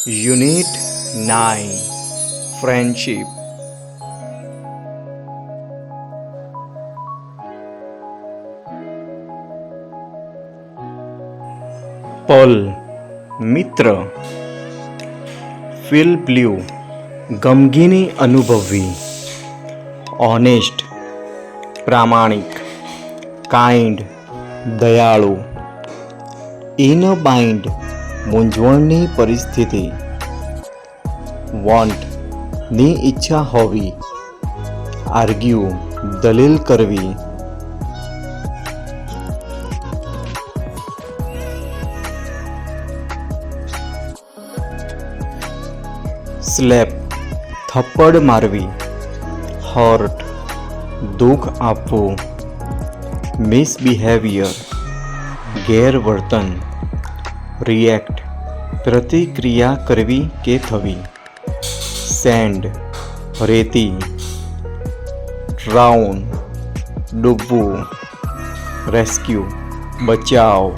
Unit 9 Friendship. પલ મિત્ર. Feel blue ગમગીની અનુભવવી. ઓનેસ્ટ પ્રામાણિક. કાઇન્ડ દયાળુ. ઇન બાઇન્ડ મૂંઝવણની પરિસ્થિતિ. વોન્ટ ની ઈચ્છા હોવી. આર્ગ્યુ દલીલ કરવી. સ્લેપ થપ્પડ મારવી. હર્ટ દુઃખ આપવું. મિસબિહેવિયર ગેરવર્તન. રિએક્ટ પ્રતિક્રિયા કરવી કે થવી. સેન્ડ રેતી. ડ્રાઉન ડૂબવું. રેસ્ક્યુ બચાવ.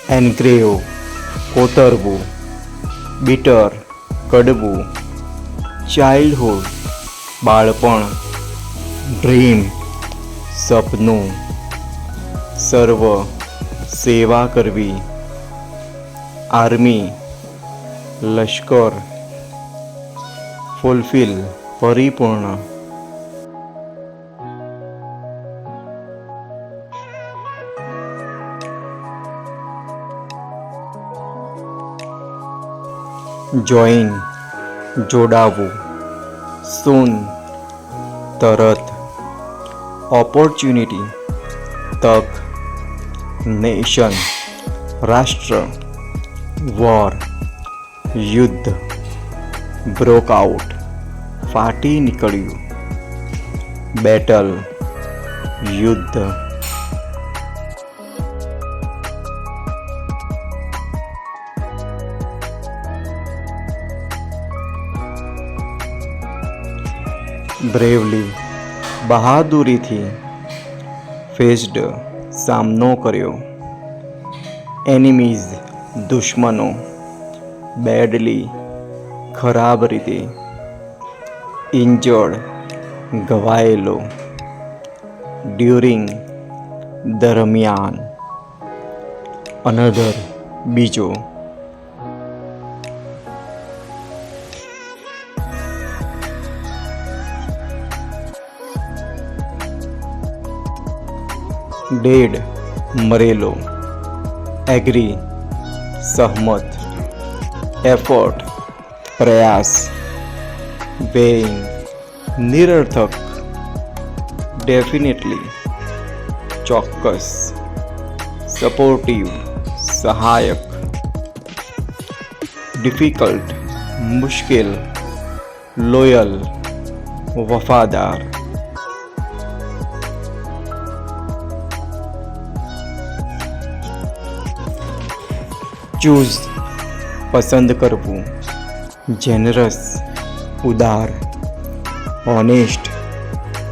એન્ગ્રેવ કોતરવું. બીટર કડવું. ચાઇલ્ડહુડ બાળપણ. ડ્રીમ સપનું. સર્વ સેવા કરવી. આર્મી લશ્કર. ફુલફિલ પરિપૂર્ણ. જોઈન જોડાવું. સૂન તરત. ઓપોર્ચ્યુનિટી તક. નેશન રાષ્ટ્ર. વોર યુદ્ધ. બ્રોકઆઉટ ફાટી નીકળ્યું. બેટલ યુદ્ધ. બ્રેવલી બહાદુરીથી. ફેસ્ડ સામનો કર્યો. એનિમીઝ દુશ્મનો. બેડલી ખરાબ રીતે. ઇન્જર્ડ ઘવાયેલો. ડ્યુરિંગ દરમિયાન. અનધર બીજો. ડેડ મરેલો. એગ્રી સહમત. એફર્ટ પ્રયાસ. વેઇંગ નિરર્થક. ડેફિનેટલી ચોક્કસ. સપોર્ટિવ સહાયક. ડિફિકલ્ટ મુશ્કેલ. લોયલ વફાદાર. ચૂઝ પસંદ કરવું. જેનરસ ઉદાર. ઓનેસ્ટ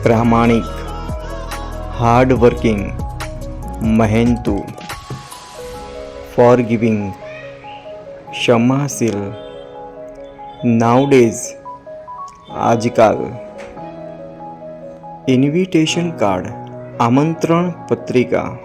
પ્રામાણિક. હાર્ડ વર્કિંગ મહેનતુ. ફોરગિવિંગ ક્ષમાશીલ. નાઉડેઝ આજકાલ. ઇન્વિટેશન કાર્ડ આમંત્રણ પત્રિકા.